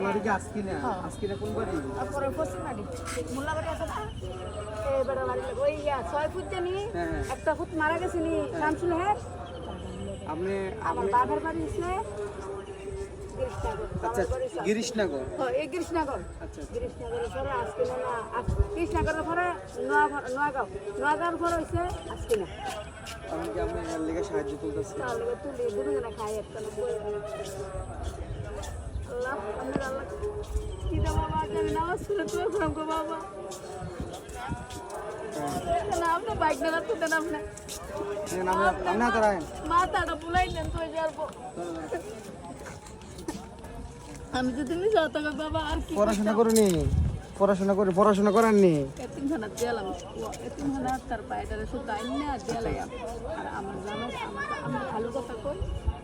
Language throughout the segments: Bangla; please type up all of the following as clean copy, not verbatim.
বাড়ি কি আজকে না? আজকে না কোন বাড়ি? পরে পশ্চিম বাড়ি মোল্লা বাড়ি আছে না এবারে বাড়ি ওই 6 ফুট জানি একটা ফুট মারা গেছে নি শামসুল হ্যাঁ আপনি আমার বাবার বাড়ি আছে আচ্ছা গিরিশনগর। হ্যাঁ এই গিরিশনগর আচ্ছা গিরিশনগরের পরে আজকে না কৃষ্ণনগরের পরে নোয়াগাঁও পরে হয়েছে আজকে না আমি কি আপনি এর লেগে সাহায্য তুলতেছি? তাহলে তুলি দুজনে খাই একটা আল্লাহ আমাদের আল্লাহ কি দাও বাবা আমি নামাজ পড়ে তো করব গো বাবা না আপনি বাইক না তো দেন আপনি আপনি দাঁড়ান মাথাটা বুলাই দেন তো যাবো আমি যদি নি যাও তবে বাবা আর কি পড়াশোনা করুনি? পড়াশোনা করেননি? এতিমখানা দিলাম এতিমখানা তার পায়টারে শুধু আইন না দিলাম আর আমার জানো আমার ভালো কথা কই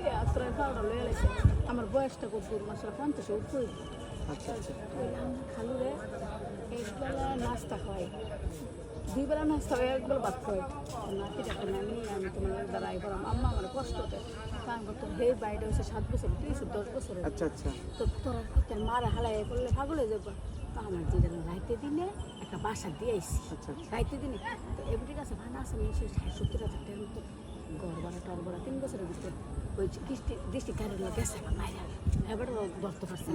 এই আশ্রয় পাওয়া লয়ে গেছে আমার বয়সটা কত দূর মাসের 50 উপরে আচ্ছা খালু রে একবেলা নাস্তা খাওয়াই 2 বেলা নাস্তা হয় একবেলা ভাত খাওয়াই নাতিটা আমি তোমার দ্বারাই করলাম আম্মা আমার কষ্ট দেয় কারণ তোর হে বাইরে হয়েছে 7 বছর তুই 10 বছর আচ্ছা তো তোর তোর মারা হালাই করলে পাগল হয়ে যাবো তো আমার যেটা রাইতে দিনে একটা বাসা দিয়ে আইসি রাইতে দিনে তো এমনির কাছে ভাড়া আছে 70,000 টাকার মতো ঘর ভাড়া টর ভাড়া 3 বছরের ভিতরে ওই দৃষ্টি গাড়ি গেছে মায়েরা এবার ধরতে পারছে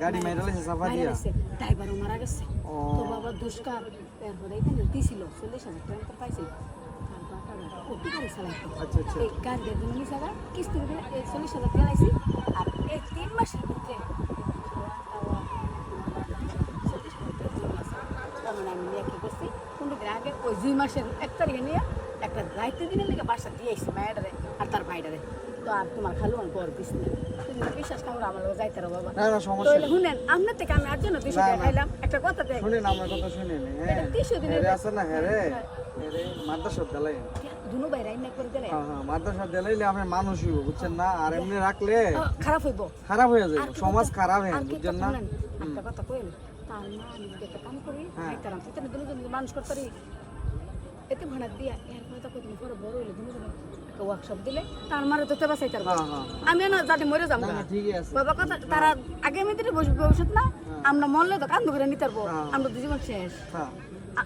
গাড়ি মাইরা লাইছে সাফা দিয়া ড্রাইভারও মারা গেছে তো বাবা দুষ্কার এরপরে এখানে দিছিল 40,000 টাকা তো পাইছে এই গাড়ি দিয়ে নিয়ে কিস্তি দিয়ে 40,000 টাকা লাইছি আর এই 3 মাসের ভিতরে আমি কি করছি কোন আগে ওই 2 মাসের 1 তারিখে নিয়ে একটা রাইতে দিনে লেগে বাসা দিয়ে আইসি মায়েরারে আর তার ভাইটারে তো আর তোমার খালু আর বর দিস না তুমি বিশ্বাস করো আমার যাইতে রো বাবা না সমস্যা শুনেন আপনার থেকে আমি আর জন্য 200 টাকা খাইলাম একটা কথা দেখ শুনেন আমার কথা শুনেন হ্যাঁ 200 দিনের আছে না হ্যাঁ রে মাদ্রাসা দেলাই দুনো ভাই রাইনা করে দিলে হ্যাঁ মাদ্রাসা দেলাইলে আপনি মানুষ হইব বুঝছেন না আর এমনি রাখলে খারাপ হইব যাবে সমাজ খারাপ হয়ে বুঝছেন না একটা কথা কইল তার মা আমি যদি একটা কাম করি খাইতাম তুই দুজন মানুষ করতে পারি এতে ভাড়া দিয়া এর কথা কই তুমি পরে বড় হইলে দুজন একটা ওয়ার্কশপ দিলে তার মারে তো তেবা চাইতার আমি না যাতে মরে যাব না ঠিকই আছে বাবা কথা তারা আগে মেয়েদের ভবিষ্যৎ না আমরা মরলে তো কান্দ করে নিতে পারবো আমরা তো জীবন শেষ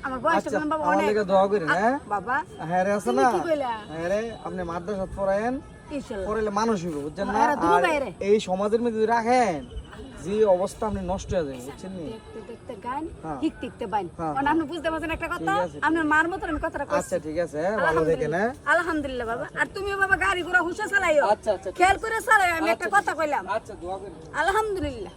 আমার বয়সটা বললাম বাবা অনেক অনেক দোয়া করেন হ্যাঁ বাবা হ্যাঁ রে আছে না কি কইলা হ্যাঁ রে আপনি মাদ্রাসা পড়ায়েন ইনশাআল্লাহ পড়াইলে মানুষ হইব বুঝছেন না আর এই সমাজের মধ্যে রাখেন যে অবস্থা আপনি নষ্ট হয়ে যাবে বুঝছেন নি দেখতে গান হিকতে বাইন কারণ আপনি বুঝতে পারছেন একটা কথা আপনার মার মত আমি কথাটা কইছি আচ্ছা ঠিক আছে ভালো দেখেন হ্যাঁ আলহামদুলিল্লাহ বাবা আর তুমিও বাবা গাড়ি ঘোড়া হুঁশে চালাইও আচ্ছা খেয়াল করে চালাইও আমি একটা কথা কইলাম আচ্ছা দোয়া করেন আলহামদুলিল্লাহ